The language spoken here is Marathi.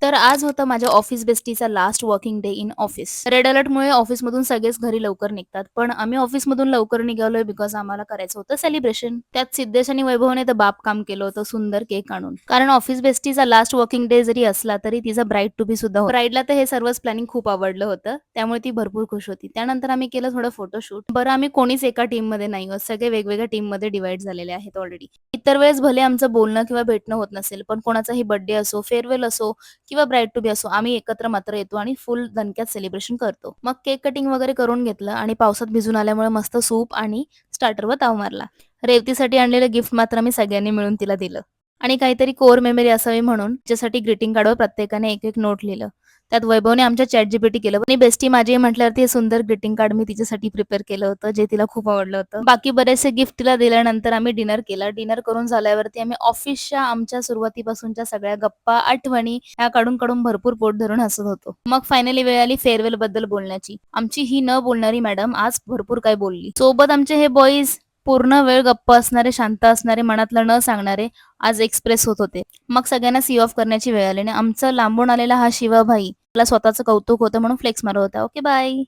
तर आज होतं माझ्या ऑफिस बेस्टीचा last working day in office. Red अलर्टमुळे ऑफिसमधून सगळेच घरी लवकर निघतात. पण आम्ही ऑफिसमधून लवकर निघालोय बिकॉज आम्हाला करायचं होतं सेलिब्रेशन. त्यात सिद्धेश आणि वैभवने तर बाप काम केलं होतं सुंदर केक आणून. कारण ऑफिस बेस्टीचा लास्ट वर्किंग डे जरी असला तरी तिचा ब्राईड टू बी सुद्धा होता. ब्राईडला तर हे सर्वच प्लॅनिंग खूप आवडलं होतं. त्यामुळे ती भरपूर खुश होती. त्यानंतर आम्ही केलं थोडं फोटोशूट. बरं आम्ही कोणीच एका टीममध्ये नाही आहोत. सगळे वेगवेगळ्या टीममध्ये डिव्हाईड झालेले आहेत ऑलरेडी. इतर वेळेस भले आमचं बोलणं किंवा भेटणं होत नसेल, पण कोणाचाही बर्थडे असो, फेअरवेल असो किंवा ब्राईड टू बी असो, आम्ही एकत्र मात्र येतो आणि फुल दणक्यात सेलिब्रेशन करतो. मग केक कटिंग वगैरे करून घेतलं आणि पावसात भिजून आल्यामुळे मस्त सूप आणि स्टार्टरवर ताव मारला. रेवतीसाठी आणलेलं गिफ्ट मात्र आम्ही सगळ्यांनी मिळून तिला दिलं. आणि काहीतरी कोर मेमरी असावी म्हणून तिच्यासाठी ग्रीटिंग कार्डवर प्रत्येकाने एक नोट लिहिलं. त्यात वैभवने आमच्या ChatGPT केलं आणि बेस्टी माझी आहे म्हटल्यावरती हे सुंदर ग्रीटिंग कार्ड मी तिच्यासाठी प्रिपेअर केलं होतं, जे तिला खूप आवडलं होतं. बाकी बरेचसे गिफ्ट तिला दिल्यानंतर आम्ही डिनर केला. डिनर करून झाल्यावरती आम्ही ऑफिसच्या आमच्या सुरुवातीपासूनच्या सगळ्या गप्पा, आठवणी ह्या काढून भरपूर पोट धरून हसत होतो. मग फायनली वेळ आली फेअरवेल बद्दल बोलण्याची. आमची ही न बोलणारी मॅडम आज भरपूर काही बोलली. सोबत आमचे हे बॉईज पूर्ण वेळ गप्प असणारे, शांत असणारे, मनातलं न सांगणारे आज एक्सप्रेस होत होते. मग सगळ्यांना सी ऑफ करण्याची वेळ आली आणि आमचा लांबून आलेला हा शिवाभाई, त्याला स्वतःचं कौतुक होतं म्हणून फ्लेक्स मारत होता. Okay bye.